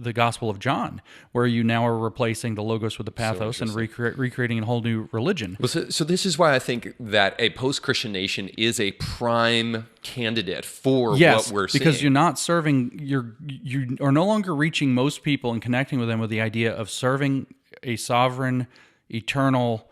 the Gospel of John, where you now are replacing the logos with the pathos and recreating a whole new religion. Well, so this is why I think that a post-Christian nation is a prime candidate for what we're seeing. Because you're not serving, you are no longer reaching most people and connecting with them with the idea of serving a sovereign, eternal,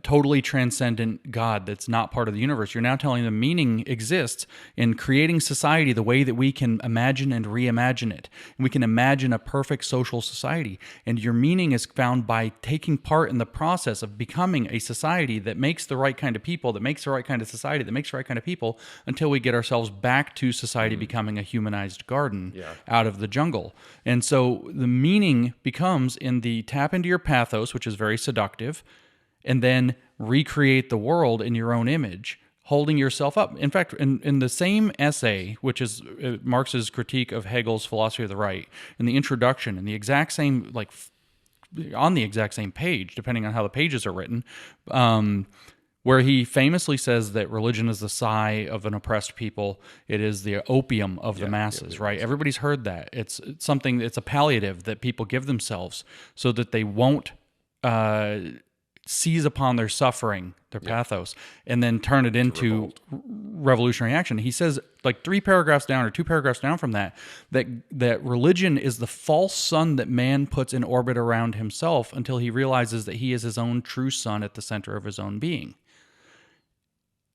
totally transcendent God that's not part of the universe. You're now telling them meaning exists in creating society the way that we can imagine and reimagine it. And we can imagine a perfect social society. And your meaning is found by taking part in the process of becoming a society that makes the right kind of people, that makes the right kind of society, that makes the right kind of people, until we get ourselves back to society becoming a humanized garden out of the jungle. And so the meaning becomes in the tap into your pathos, which is very seductive, and then recreate the world in your own image, holding yourself up. In fact, in the same essay, which is Marx's critique of Hegel's philosophy of the right, in the introduction, in the exact same, on the exact same page, depending on how the pages are written, where he famously says that religion is the sigh of an oppressed people. It is the opium of the masses, right? Everybody's heard that. It's something, it's a palliative that people give themselves so that they won't seize upon their suffering, their pathos, and then turn it into revolutionary action. He says, like 3 paragraphs down or 2 paragraphs down from that religion is the false sun that man puts in orbit around himself until he realizes that he is his own true sun at the center of his own being.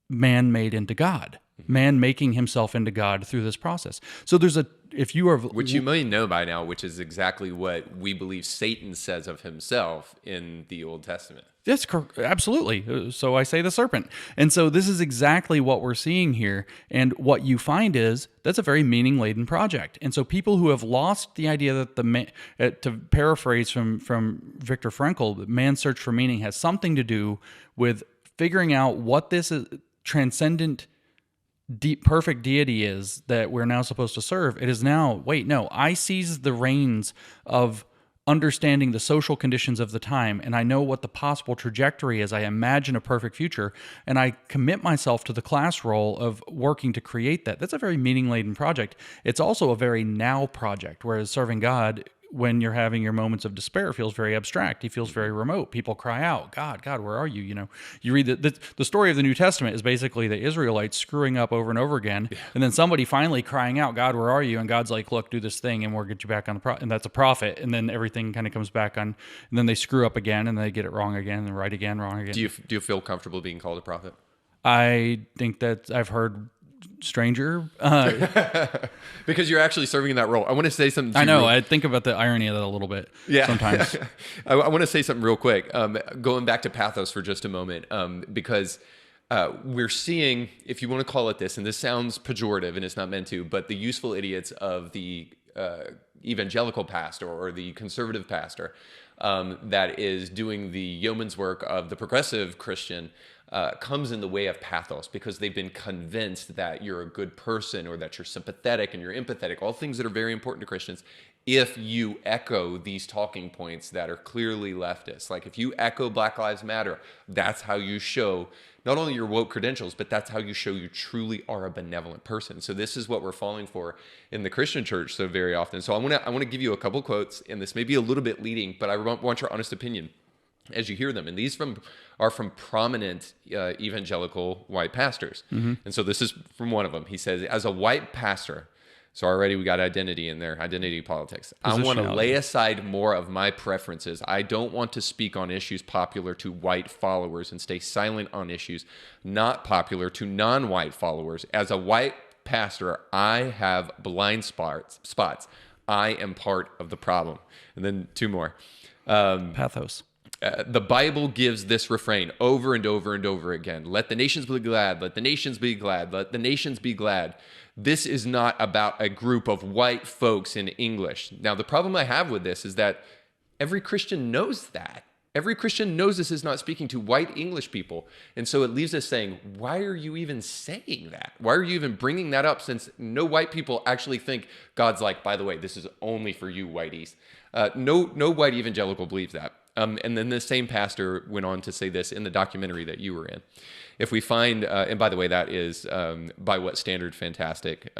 Man made into God. Man making himself into God through this process. So there's which you may know by now, which is exactly what we believe Satan says of himself in the Old Testament. Yes, absolutely. So I say the serpent. And so this is exactly what we're seeing here. And what you find is that's a very meaning-laden project. And so people who have lost the idea that to paraphrase from Viktor Frankl, man's search for meaning has something to do with figuring out what this is, transcendent, deep, perfect deity is that we're now supposed to serve. It is now, wait, no, I seize the reins of understanding the social conditions of the time, and I know what the possible trajectory is. I imagine a perfect future, and I commit myself to the class role of working to create that. That's a very meaning-laden project. It's also a very now project, whereas serving God, when you're having your moments of despair, feels very abstract. He feels very remote. People cry out, God, God, where are you? You know, you read the story of the New Testament is basically the Israelites screwing up over and over again, and then somebody finally crying out, God, where are you? And God's like, look, do this thing, and we'll get you back on and that's a prophet. And then everything kind of comes back on, and then they screw up again, and they get it wrong again, and right again, wrong again. Do you feel comfortable being called a prophet? I think that I've heard stranger because you're actually serving in that role. I want to say something. I know. I think about the irony of that a little bit. Yeah. Sometimes. I want to say something real quick. Going back to pathos for just a moment, because we're seeing, if you want to call it this, and this sounds pejorative and it's not meant to, but the useful idiots of the evangelical pastor or the conservative pastor that is doing the yeoman's work of the progressive Christian comes in the way of pathos because they've been convinced that you're a good person or that you're sympathetic and you're empathetic, all things that are very important to Christians, if you echo these talking points that are clearly leftist. Like if you echo Black Lives Matter, that's how you show not only your woke credentials, but that's how you show you truly are a benevolent person. So this is what we're falling for in the Christian church so very often. So I want to give you a couple quotes, and this may be a little bit leading, but I want your honest opinion as you hear them. And these are from prominent evangelical white pastors. Mm-hmm. And so this is from one of them. He says, as a white pastor, so already we got identity in there, identity politics. I want to lay aside more of my preferences. I don't want to speak on issues popular to white followers and stay silent on issues not popular to non-white followers. As a white pastor, I have blind spots. I am part of the problem. And then 2 more. Pathos. The Bible gives this refrain over and over and over again. Let the nations be glad. Let the nations be glad. Let the nations be glad. This is not about a group of white folks in English. Now, the problem I have with this is that every Christian knows that. Every Christian knows this is not speaking to white English people. And so it leaves us saying, why are you even saying that? Why are you even bringing that up, since no white people actually think God's like, by the way, this is only for you whiteys. No white evangelical believes that. And then the same pastor went on to say this in the documentary that you were in. If we find, and by the way, that is by what standard fantastic.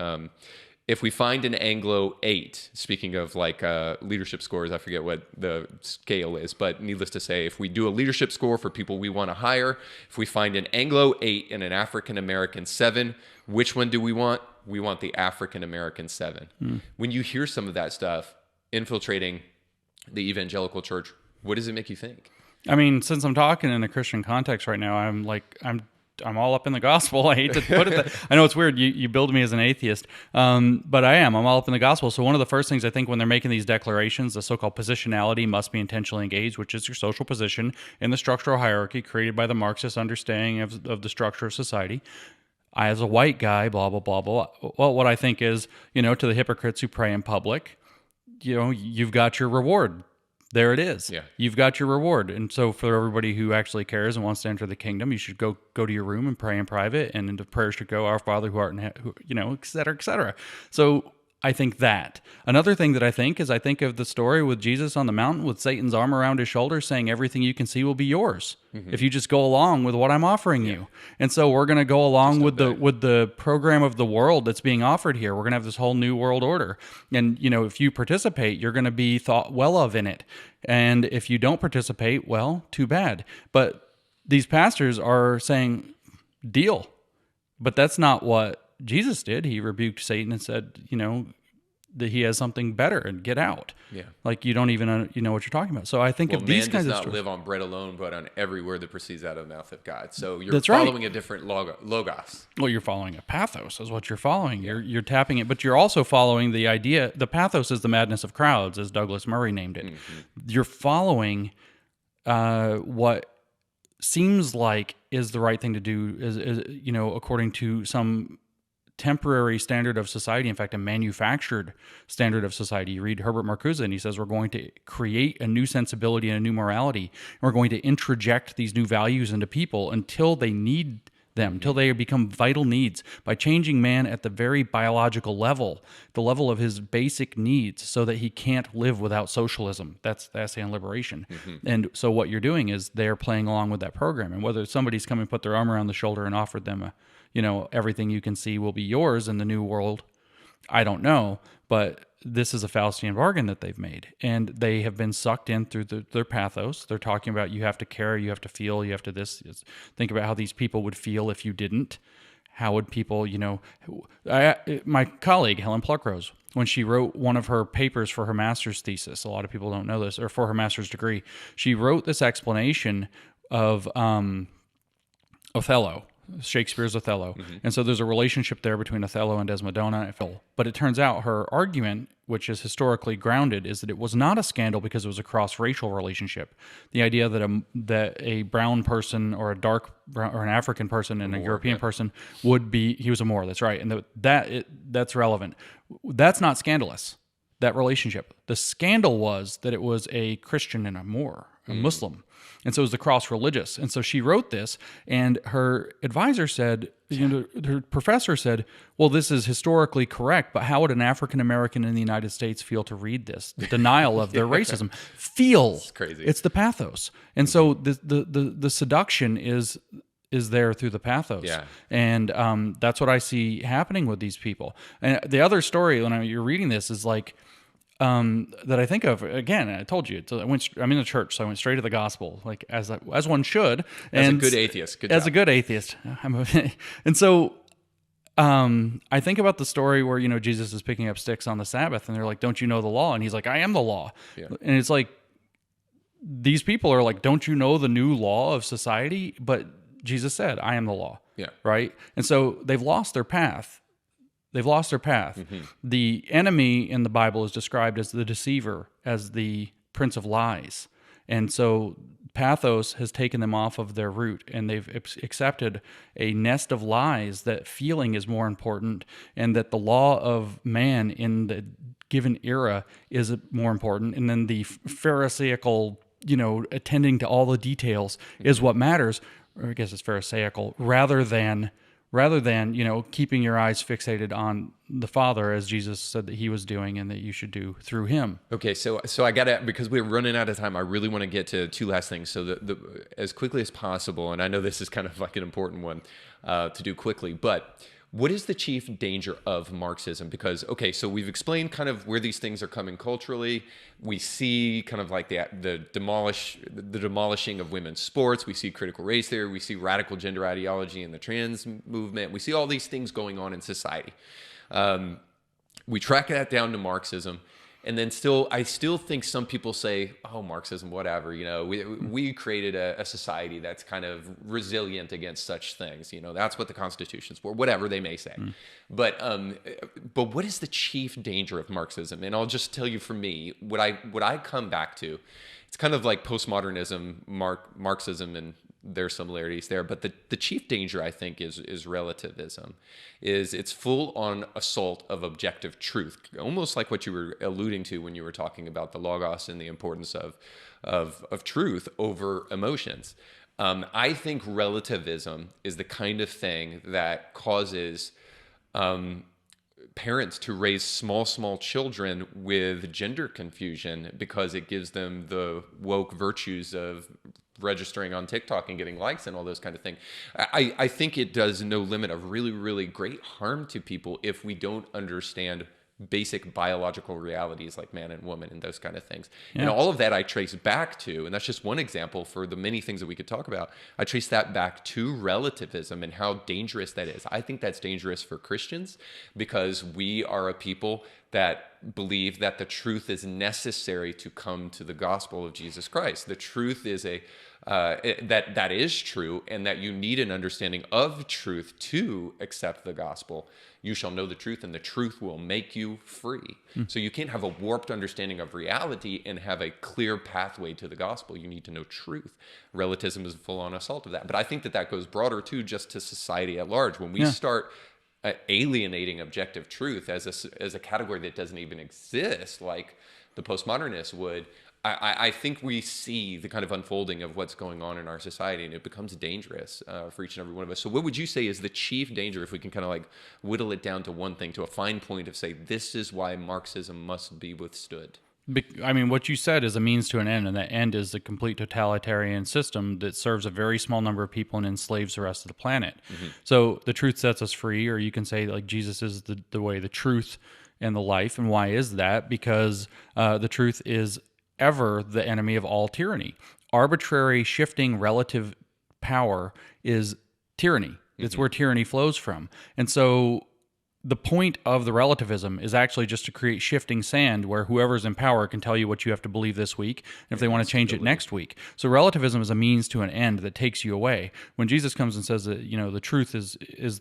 if we find an Anglo 8, speaking of like leadership scores, I forget what the scale is, but needless to say, if we do a leadership score for people we want to hire, if we find an Anglo 8 and an African American 7, which one do we want? We want the African American 7. When you hear some of that stuff infiltrating the evangelical church, what does it make you think? I mean, since I'm talking in a Christian context right now, I'm all up in the gospel. I hate to put it that. I know it's weird. You build me as an atheist, but I am. I'm all up in the gospel. So one of the first things I think when they're making these declarations, the so-called positionality must be intentionally engaged, which is your social position in the structural hierarchy created by the Marxist understanding of the structure of society. I, as a white guy, blah, blah, blah, blah. Well, what I think is, to the hypocrites who pray in public, you've got your reward. There it is. Yeah. You've got your reward. And so for everybody who actually cares and wants to enter the kingdom, you should go to your room and pray in private, and the prayer should go, Our Father who art in heaven, et cetera, et cetera. So I think that. Another thing that I think of the story with Jesus on the mountain with Satan's arm around his shoulder saying everything you can see will be yours if you just go along with what I'm offering you. And so we're going to go along with the program of the world that's being offered here. We're going to have this whole new world order. And, if you participate, you're going to be thought well of in it. And if you don't participate, well, too bad. But these pastors are saying, deal. But that's not what Jesus did. He rebuked Satan and said, that he has something better and get out. Yeah. Like you don't even know what you're talking about. So I think of these kinds of stories. Man does not live on bread alone, but on every word that proceeds out of the mouth of God. So you're following a different logos. Well, you're following a pathos is what you're following. Yeah. You're tapping it, but you're also following the idea. The pathos is the madness of crowds, as Douglas Murray named it. Mm-hmm. You're following what seems like is the right thing to do, is according to some temporary standard of society, in fact, a manufactured standard of society. You read Herbert Marcuse and he says we're going to create a new sensibility and a new morality. And we're going to introject these new values into people until they need them, until they become vital needs, by changing man at the very biological level, the level of his basic needs, so that he can't live without socialism. That's the essay on liberation. Mm-hmm. And so what you're doing is they're playing along with that program. And whether somebody's come and put their arm around the shoulder and offered them everything you can see will be yours in the new world, I don't know, but this is a Faustian bargain that they've made, and they have been sucked in through their pathos. They're talking about you have to care, you have to feel, you have to this. Think about how these people would feel if you didn't. How would people, my colleague, Helen Pluckrose, when she wrote one of her papers for her master's thesis, a lot of people don't know this, or for her master's degree, she wrote this explanation of Othello, Shakespeare's Othello. Mm-hmm. And so there's a relationship there between Othello and Desdemona. But it turns out her argument, which is historically grounded, is that it was not a scandal because it was a cross-racial relationship. The idea that a brown person or a dark or an African person and a European person would be, he was a Moor, that's right. And that's relevant. That's not scandalous, that relationship. The scandal was that it was a Christian and a Moor, a Muslim. And so it was the cross-religious. And so she wrote this, and her advisor said, her professor said, well, this is historically correct, but how would an African-American in the United States feel to read this? The denial of their racism. It's crazy. It's the pathos. And so the seduction is there through the pathos. Yeah. And that's what I see happening with these people. And the other story, when you're reading this, is like, that I think of, again, I told you, I'm in the church, so I went straight to the gospel, like as one should. As a good atheist. Good job. As a good atheist. And so I think about the story where, Jesus is picking up sticks on the Sabbath, and they're like, don't you know the law? And he's like, I am the law. Yeah. And it's like, these people are like, don't you know the new law of society? But Jesus said, I am the law. Yeah. Right? And so they've lost their path. Mm-hmm. The enemy in the Bible is described as the deceiver, as the prince of lies. And so pathos has taken them off of their route, and they've accepted a nest of lies that feeling is more important, and that the law of man in the given era is more important. And then the Pharisaical, attending to all the details is what matters, or I guess it's Pharisaical, rather than keeping your eyes fixated on the Father, as Jesus said that he was doing and that you should do through him. Okay, so I got to, because we're running out of time, I really want to get to two last things. So as quickly as possible, and I know this is kind of like an important one to do quickly, but What is the chief danger of Marxism? Because, okay, so we've explained kind of where these things are coming culturally. We see kind of like the demolishing of women's sports. We see critical race theory. We see radical gender ideology in the trans movement. We see all these things going on in society. We track that down to Marxism. And then I still think some people say, oh, Marxism, whatever, we created a society that's kind of resilient against such things. That's what the Constitution's for, whatever they may say. But what is the chief danger of Marxism? And I'll just tell you, for me, what I come back to, it's kind of like postmodernism, Marxism, and there's similarities there, but the chief danger, I think, is relativism. It's full-on assault of objective truth, almost like what you were alluding to when you were talking about the logos and the importance of truth over emotions. I think relativism is the kind of thing that causes parents to raise small children with gender confusion, because it gives them the woke virtues of registering on TikTok and getting likes and all those kind of things. I think it does no limit of really, really great harm to people if we don't understand basic biological realities like man and woman and those kind of things. Yeah. And all of that I trace back to, and that's just one example for the many things that we could talk about, I trace that back to relativism and how dangerous that is. I think that's dangerous for Christians, because we are a people that believe that the truth is necessary to come to the gospel of Jesus Christ. The truth is that is true, and that you need an understanding of truth to accept the gospel. You shall know the truth, and the truth will make you free. So you can't have a warped understanding of reality and have a clear pathway to the gospel. You need to know truth. Relativism is a full-on assault of that. But I think that goes broader too, just to society at large. When we start alienating objective truth as a category that doesn't even exist, like the postmodernists would, I think we see the kind of unfolding of what's going on in our society, and it becomes dangerous for each and every one of us. So what would you say is the chief danger, if we can kind of like whittle it down to one thing, to a fine point of say, this is why Marxism must be withstood? I mean, what you said is a means to an end, and that end is the complete totalitarian system that serves a very small number of people and enslaves the rest of the planet. So the truth sets us free, or you can say like Jesus is the way, the truth, and the life. And why is that? Because the truth is ever the enemy of all tyranny. Arbitrary, shifting, relative power is tyranny. It's where tyranny flows from. And so the point of the relativism is actually just to create shifting sand where whoever's in power can tell you what you have to believe this week, and if they want to change it next week. So relativism is a means to an end that takes you away. When Jesus comes and says that, the truth is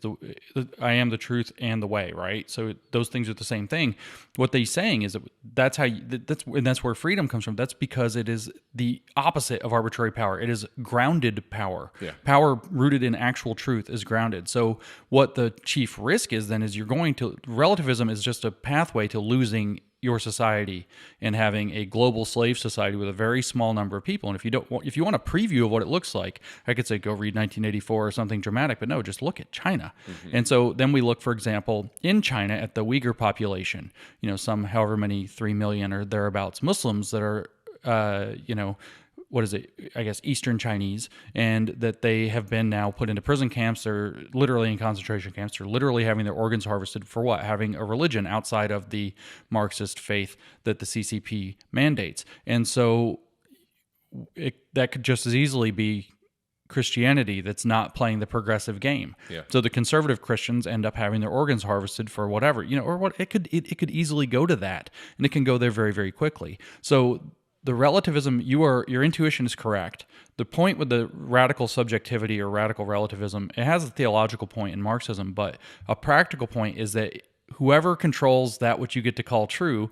I am the truth and the way, right? So those things are the same thing. What they're saying is that's where freedom comes from. That's because it is the opposite of arbitrary power. It is grounded power. Yeah. Power rooted in actual truth is grounded. So what the chief risk is then is relativism is just a pathway to losing your society and having a global slave society with a very small number of people. And if you want a preview of what it looks like, I could say go read 1984 or something dramatic, but no, just look at China. And so then we look, for example, in China at the Uyghur population, some however many 3 million or thereabouts Muslims that are, Eastern Chinese, and that they have been now put into prison camps. They're literally in concentration camps. They're literally having their organs harvested for what? Having a religion outside of the Marxist faith that the CCP mandates. And so that could just as easily be Christianity that's not playing the progressive game. Yeah. So the conservative Christians end up having their organs harvested for whatever, or what it could easily go to that, and it can go there very, very quickly. So the relativism, your intuition is correct. The point with the radical subjectivity or radical relativism, it has a theological point in Marxism, but a practical point is that whoever controls that which you get to call true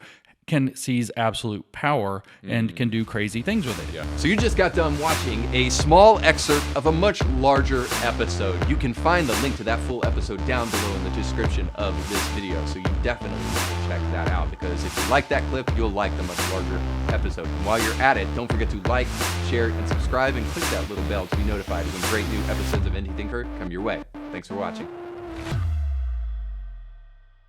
can seize absolute power and can do crazy things with it. Yeah. So you just got done watching a small excerpt of a much larger episode. You can find the link to that full episode down below in the description of this video. So you definitely need to check that out, because if you like that clip, you'll like the much larger episode. And while you're at it, don't forget to like, share, and subscribe, and click that little bell to be notified when great new episodes of Indie Thinker come your way. Thanks for watching.